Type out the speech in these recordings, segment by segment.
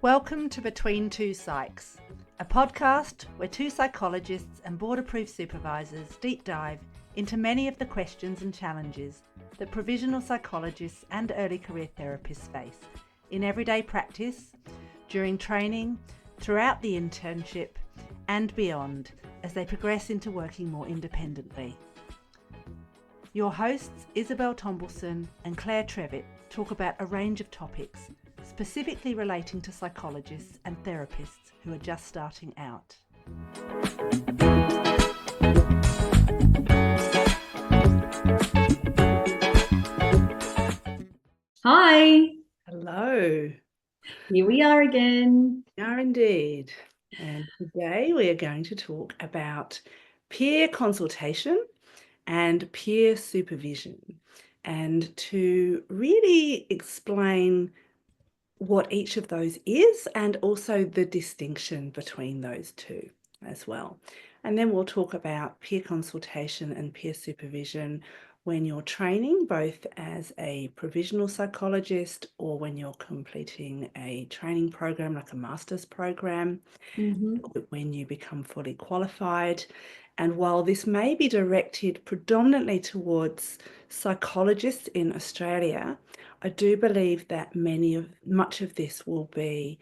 Welcome to Between Two Psychs, a podcast where two psychologists and Board Approved Supervisors deep dive into many of the questions and challenges that provisional psychologists and early career therapists face in everyday practice, during training, throughout the internship, and beyond as they progress into working more independently. Your hosts Isabelle Tombleson and Claire Trevitt talk about a range of topics specifically relating to psychologists and therapists who are just starting out. Hi. Hello. Here we are again. We are indeed. And today we are going to talk about peer consultation and peer supervision, and to really explain what each of those is and also the distinction between those two as well. And then we'll talk about peer consultation and peer supervision when you're training, both as a provisional psychologist or when you're completing a training program like a master's program, when you become fully qualified. And while this may be directed predominantly towards psychologists in Australia, I do believe that much of this will be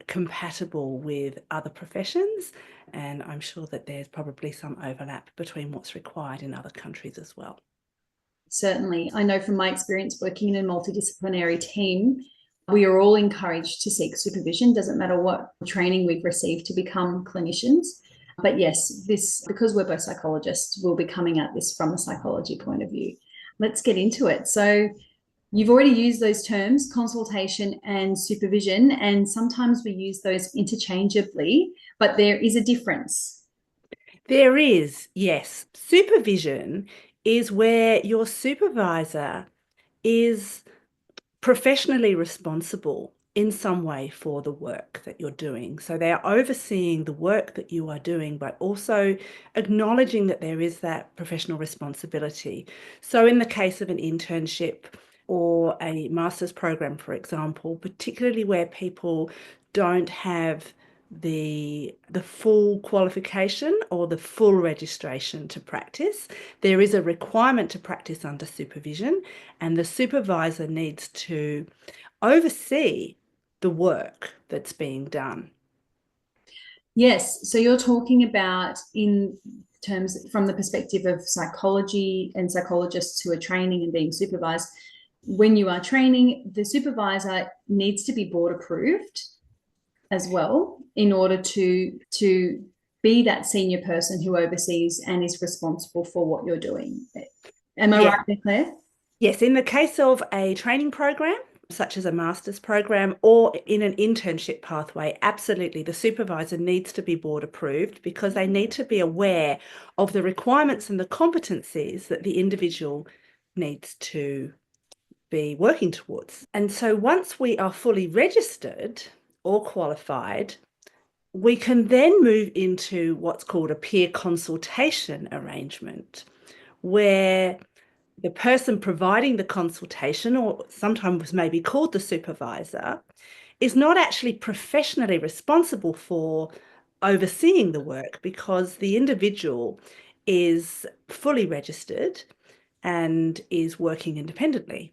compatible with other professions, and I'm sure that there's probably some overlap between what's required in other countries as well. Certainly. I know from my experience working in a multidisciplinary team, we are all encouraged to seek supervision. Doesn't matter what training we've received to become clinicians. But yes, because we're both psychologists, we'll be coming at this from a psychology point of view. Let's get into it. So you've already used those terms, consultation and supervision, and sometimes we use those interchangeably, but there is a difference. There is, yes. Supervision is where your supervisor is professionally responsible in some way for the work that you're doing. So they are overseeing the work that you are doing, but also acknowledging that there is that professional responsibility. So in the case of an internship or a master's program, for example, particularly where people don't have the full qualification or the full registration to practice, there is a requirement to practice under supervision, and the supervisor needs to oversee the work that's being done. Yes, so you're talking about in terms from the perspective of psychology and psychologists who are training and being supervised. When you are training, the supervisor needs to be board approved as well in order to be that senior person who oversees and is responsible for what you're doing. Am I right there, Claire? Yes, in the case of a training program, such as a master's program or in an internship pathway, absolutely, the supervisor needs to be board approved because they need to be aware of the requirements and the competencies that the individual needs to be working towards. And so once we are fully registered or qualified, we can then move into what's called a peer consultation arrangement, where the person providing the consultation, or sometimes maybe called the supervisor, is not actually professionally responsible for overseeing the work because the individual is fully registered and is working independently.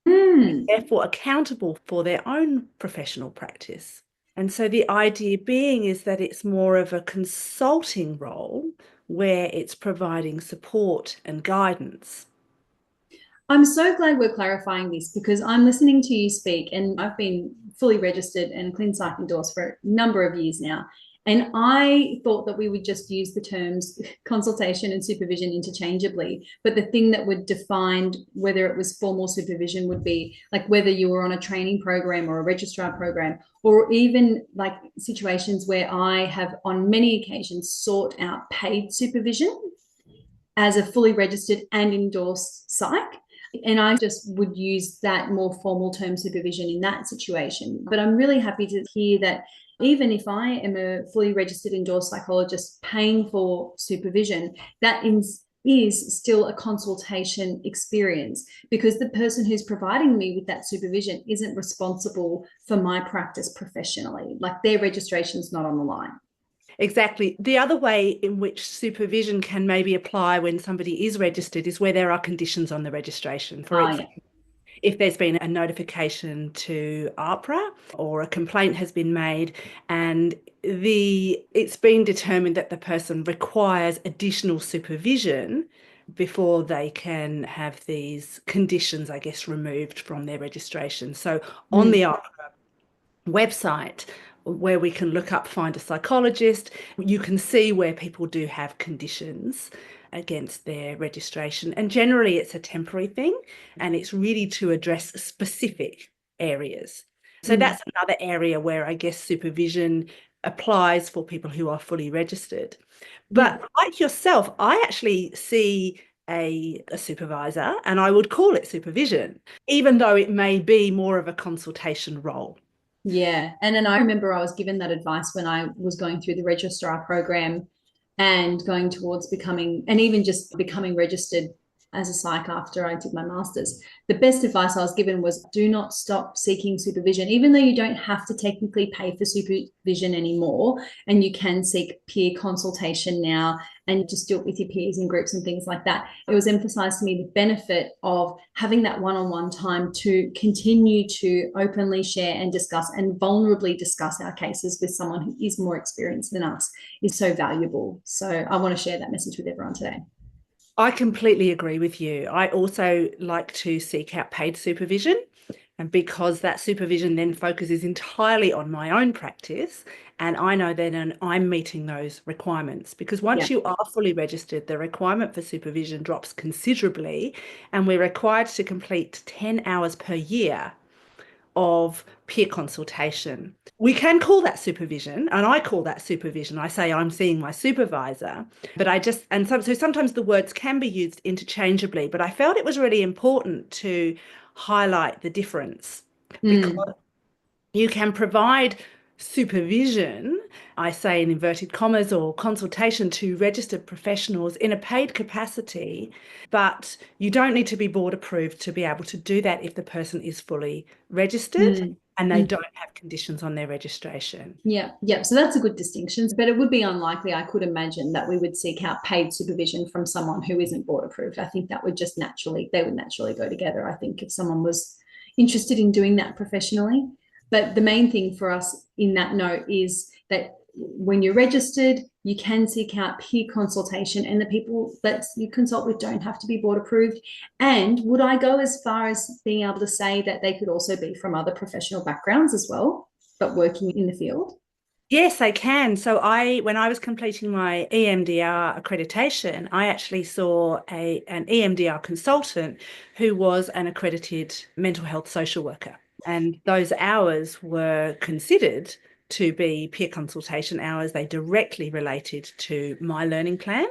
Therefore accountable for their own professional practice. And so the idea being is that it's more of a consulting role where it's providing support and guidance. I'm so glad we're clarifying this because I'm listening to you speak and I've been fully registered and ClinPsych endorsed for a number of years now. And I thought that we would just use the terms consultation and supervision interchangeably. But the thing that would define whether it was formal supervision would be like whether you were on a training program or a registrar program, or even like situations where I have on many occasions sought out paid supervision as a fully registered and endorsed psych. And I just would use that more formal term supervision in that situation. But I'm really happy to hear that even if I am a fully registered endorsed psychologist paying for supervision, that is is still a consultation experience, because the person who's providing me with that supervision isn't responsible for my practice professionally. Like, their registration's not on the line. Exactly. The other way in which supervision can maybe apply when somebody is registered is where there are conditions on the registration. For example, if there's been a notification to AHPRA or a complaint has been made and it's been determined that the person requires additional supervision before they can have these conditions, I guess, removed from their registration. So on the AHPRA website, where we can look up Find a Psychologist, you can see where people do have conditions against their registration. And generally it's a temporary thing, and it's really to address specific areas. So that's another area where I guess supervision applies for people who are fully registered. But like yourself, I actually see a supervisor, and I would call it supervision, even though it may be more of a consultation role. Yeah. And then I remember I was given that advice when I was going through the registrar program and going towards becoming, and even just becoming registered as a psych after I did my master's. The best advice I was given was, do not stop seeking supervision, even though you don't have to technically pay for supervision anymore, and you can seek peer consultation now and just do it with your peers in groups and things like that. It was emphasized to me the benefit of having that one-on-one time to continue to openly share and discuss and vulnerably discuss our cases with someone who is more experienced than us is so valuable. So I want to share that message with everyone today. I completely agree with you. I also like to seek out paid supervision, and because that supervision then focuses entirely on my own practice, and I know then I'm meeting those requirements, because once you are fully registered, the requirement for supervision drops considerably, and we're required to complete 10 hours per year of peer consultation. We can call that supervision, and I call that supervision. I say I'm seeing my supervisor, but so sometimes the words can be used interchangeably, but I felt it was really important to highlight the difference, because you can provide supervision, I say in inverted commas, or consultation to registered professionals in a paid capacity, but you don't need to be board approved to be able to do that if the person is fully registered and they don't have conditions on their registration. Yeah. So that's a good distinction, but it would be unlikely, I could imagine, that we would seek out paid supervision from someone who isn't board approved. I think that would just naturally go together, I think, if someone was interested in doing that professionally. But the main thing for us in that note is that when you're registered, you can seek out peer consultation, and the people that you consult with don't have to be board approved. And would I go as far as being able to say that they could also be from other professional backgrounds as well, but working in the field? Yes, they can. So when I was completing my EMDR accreditation, I actually saw an EMDR consultant who was an accredited mental health social worker. And those hours were considered to be peer consultation hours. They directly related to my learning plan,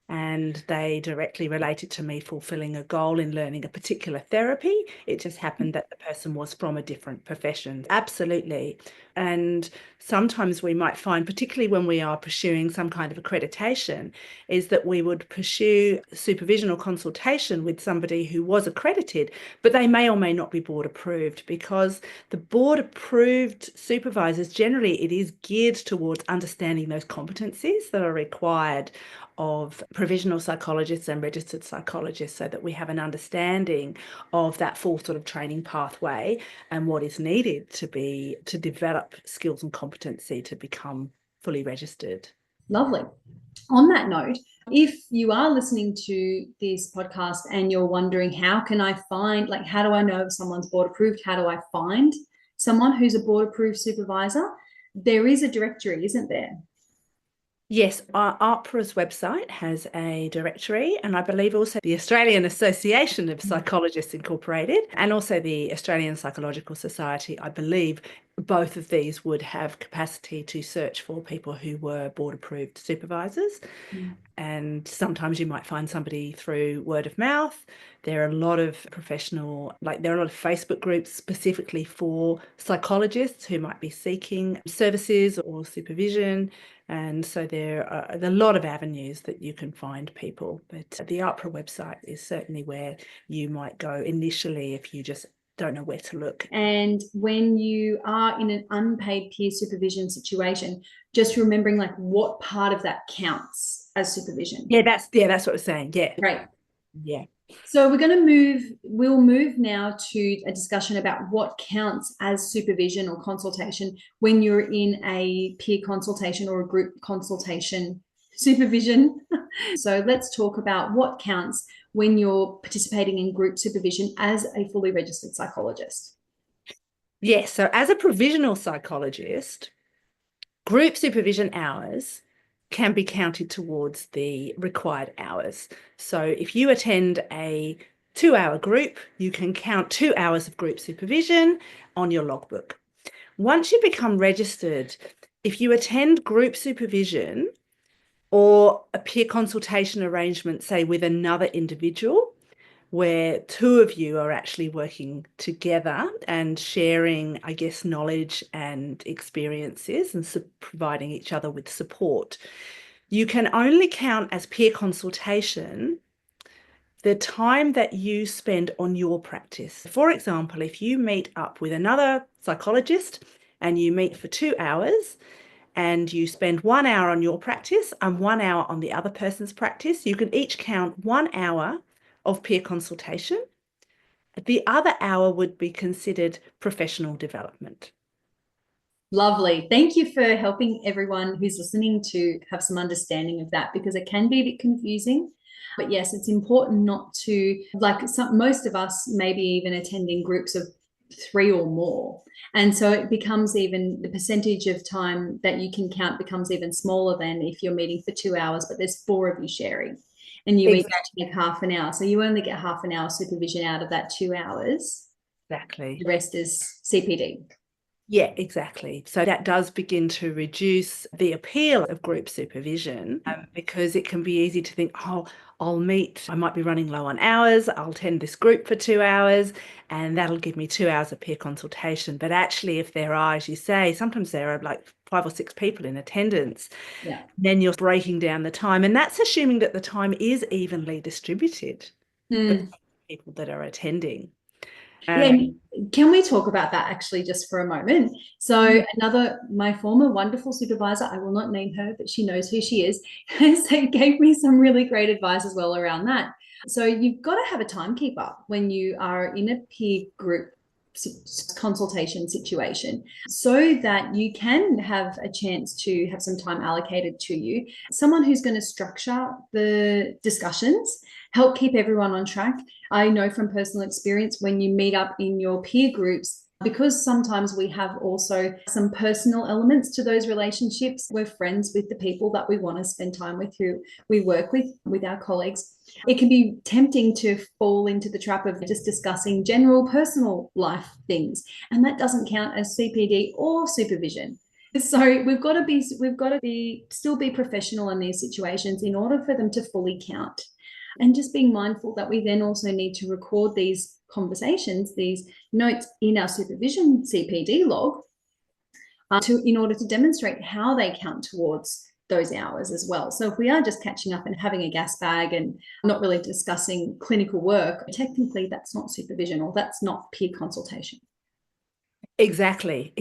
and they directly related to me fulfilling a goal in learning a particular therapy. It just happened that the person was from a different profession. Absolutely. And sometimes we might find, particularly when we are pursuing some kind of accreditation, is that we would pursue supervision or consultation with somebody who was accredited, but they may or may not be board approved, because the board approved supervisors, generally it is geared towards understanding those competencies that are required of provisional psychologists and registered psychologists, so that we have an understanding of that full sort of training pathway and what is needed to develop skills and competency to become fully registered. Lovely. On that note, if you are listening to this podcast and you're wondering, how do I know if someone's board approved? How do I find someone who's a board approved supervisor? There is a directory, isn't there? Yes, AHPRA's website has a directory, and I believe also the Australian Association of Psychologists Incorporated, and also the Australian Psychological Society, I believe, both of these would have capacity to search for people who were board approved supervisors. Mm. And sometimes you might find somebody through word of mouth. There are a lot of professional, like there are a lot of Facebook groups specifically for psychologists who might be seeking services or supervision. And so there are a lot of avenues that you can find people. But the APRA website is certainly where you might go initially if you just don't know where to look. And when you are in an unpaid peer supervision situation, just remembering like what part of that counts as supervision. Yeah, that's what I'm saying. Yeah. Right. Yeah. So we'll move now to a discussion about what counts as supervision or consultation when you're in a peer consultation or a group consultation supervision. So let's talk about what counts when you're participating in group supervision as a fully registered psychologist. Yes, so as a provisional psychologist, group supervision hours can be counted towards the required hours. So if you attend a 2-hour group, you can count 2 hours of group supervision on your logbook. Once you become registered, if you attend group supervision or a peer consultation arrangement, say with another individual, where two of you are actually working together and sharing, I guess, knowledge and experiences and providing each other with support, you can only count as peer consultation the time that you spend on your practice. For example, if you meet up with another psychologist and you meet for 2 hours, and you spend 1 hour on your practice and 1 hour on the other person's practice, you can each count 1 hour of peer consultation. The other hour would be considered professional development. Lovely. Thank you for helping everyone who's listening to have some understanding of that, because it can be a bit confusing. But yes, it's important not to, like most of us, maybe even attending groups of 3 or more. And so it becomes even the percentage of time that you can count becomes even smaller than if you're meeting for 2 hours, but there's 4 of you sharing and you each take half an hour. So you only get half an hour supervision out of that 2 hours. Exactly. The rest is CPD. Yeah, exactly. So that does begin to reduce the appeal of group supervision because it can be easy to think, oh, I might be running low on hours, I'll attend this group for 2 hours and that'll give me 2 hours of peer consultation. But actually, if there are, as you say, sometimes there are like 5 or 6 people in attendance, then you're breaking down the time. And that's assuming that the time is evenly distributed between people that are attending. Can we talk about that actually just for a moment? So my former wonderful supervisor, I will not name her, but she knows who she is, so gave me some really great advice as well around that. So you've got to have a timekeeper when you are in a peer group consultation situation so that you can have a chance to have some time allocated to you. Someone who's going to structure the discussions, help keep everyone on track. I know from personal experience when you meet up in your peer groups, because sometimes we have also some personal elements to those relationships. We're friends with the people that we want to spend time with, who we work with our colleagues. It can be tempting to fall into the trap of just discussing general personal life things, and that doesn't count as CPD or supervision. So we've got to still be professional in these situations in order for them to fully count. And just being mindful that we then also need to record these conversations, these notes in our supervision CPD log in order to demonstrate how they count towards those hours as well. So if we are just catching up and having a gas bag and not really discussing clinical work, technically that's not supervision or that's not peer consultation. Exactly.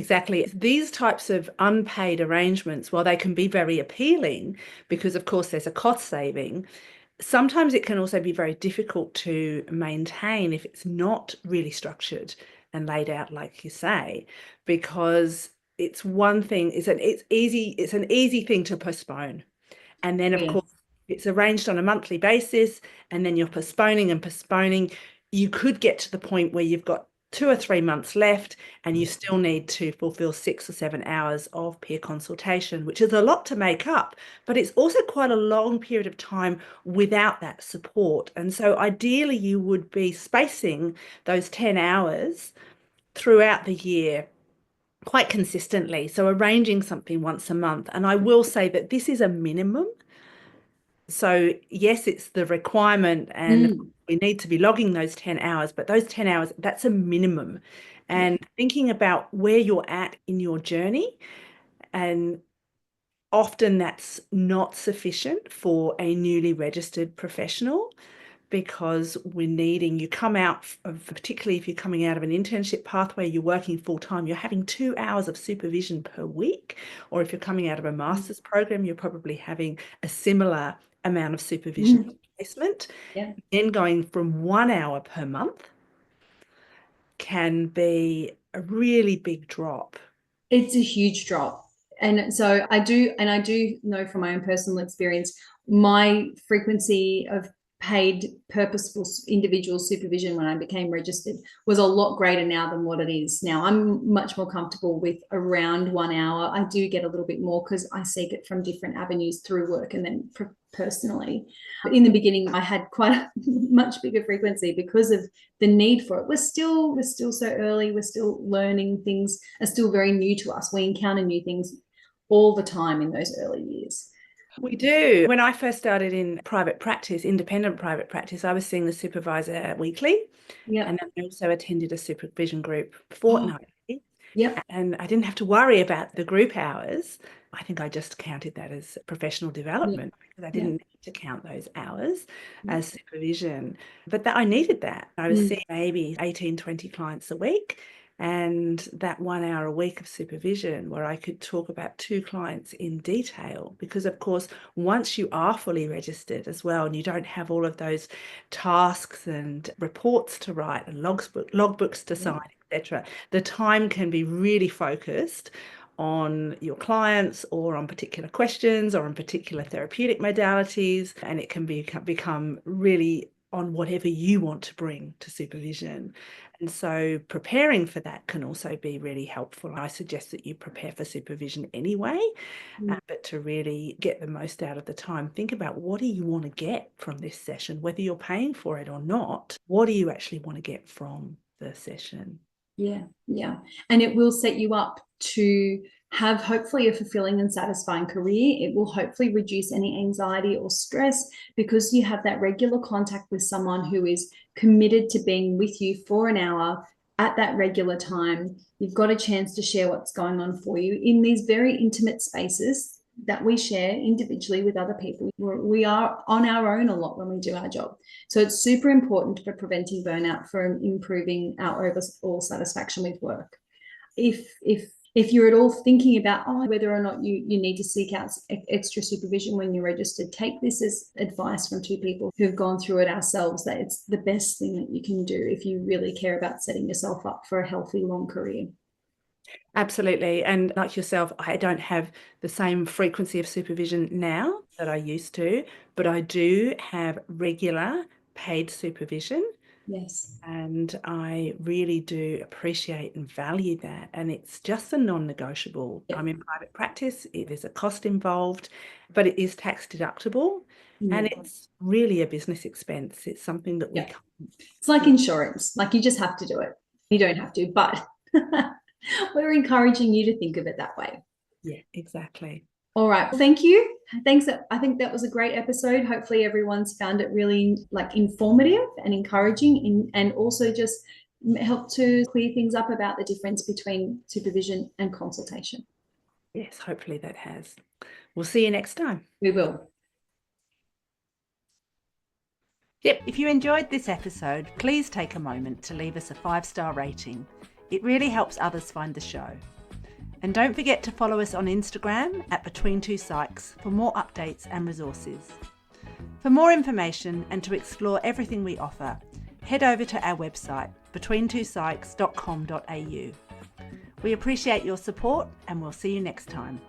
These types of unpaid arrangements, while they can be very appealing because, of course, there's a cost saving, sometimes it can also be very difficult to maintain if it's not really structured and laid out, like you say, because it's one thing, it's an easy thing to postpone. And then, of course, it's arranged on a monthly basis, and then you're postponing and postponing. You could get to the point where you've got 2 or 3 months left and you still need to fulfill 6 or 7 hours of peer consultation, which is a lot to make up, but it's also quite a long period of time without that support. And so ideally you would be spacing those 10 hours throughout the year quite consistently. So arranging something once a month. And I will say that this is a minimum. So yes, it's the requirement and we need to be logging those 10 hours, but those 10 hours, that's a minimum. And thinking about where you're at in your journey, and often that's not sufficient for a newly registered professional, because you come out of, particularly if you're coming out of an internship pathway, you're working full time, you're having 2 hours of supervision per week. Or if you're coming out of a master's program, you're probably having a similar amount of supervision placement. Then going from 1 hour per month can be a really big drop. It's a huge drop. And so I do know from my own personal experience, my frequency of paid purposeful individual supervision when I became registered was a lot greater now than what it is now. I'm much more comfortable with around 1 hour. I do get a little bit more because I seek it from different avenues through work and then personally. In the beginning, I had quite a much bigger frequency because of the need for it. We're still so early. We're still learning. Things are still very new to us. We encounter new things all the time in those early years. We do. When I first started in private practice, independent private practice, I was seeing the supervisor weekly. And then I also attended a supervision group fortnightly. And I didn't have to worry about the group hours. I think I just counted that as professional development because I didn't need to count those hours as supervision. But I needed that. I was seeing maybe 18, 20 clients a week. And that 1 hour a week of supervision where I could talk about 2 clients in detail, because of course, once you are fully registered as well, and you don't have all of those tasks and reports to write and logbooks to sign, etc., the time can be really focused on your clients or on particular questions or on particular therapeutic modalities, and it can become really on whatever you want to bring to supervision. And so preparing for that can also be really helpful. I suggest that you prepare for supervision anyway, but to really get the most out of the time, think about what do you want to get from this session, whether you're paying for it or not. What do you actually want to get from the session? And it will set you up to have hopefully a fulfilling and satisfying career. It will hopefully reduce any anxiety or stress because you have that regular contact with someone who is committed to being with you for an hour at that regular time. You've got a chance to share what's going on for you in these very intimate spaces that we share individually with other people. We are on our own a lot when we do our job. So it's super important for preventing burnout, for improving our overall satisfaction with work. If you're at all thinking about whether or not you need to seek out extra supervision when you're registered, take this as advice from 2 people who've gone through it ourselves, that it's the best thing that you can do if you really care about setting yourself up for a healthy, long career. Absolutely. And like yourself, I don't have the same frequency of supervision now that I used to, but I do have regular paid supervision. Yes. And I really do appreciate and value that. And it's just a non-negotiable. I'm in private practice. There's a cost involved, but it is tax deductible. And it's really a business expense. It's something that we can't. It's like insurance. Like you just have to do it. You don't have to, but we're encouraging you to think of it that way. Yeah, exactly. All right. Thank you. Thanks. I think that was a great episode. Hopefully everyone's found it really informative and encouraging, and also just help to clear things up about the difference between supervision and consultation. Yes, hopefully that has. We'll see you next time. We will. Yep. If you enjoyed this episode, please take a moment to leave us a 5-star rating. It really helps others find the show. And don't forget to follow us on Instagram at Between Two Psychs for more updates and resources. For more information and to explore everything we offer, head over to our website, betweentwopsychs.com.au. We appreciate your support and we'll see you next time.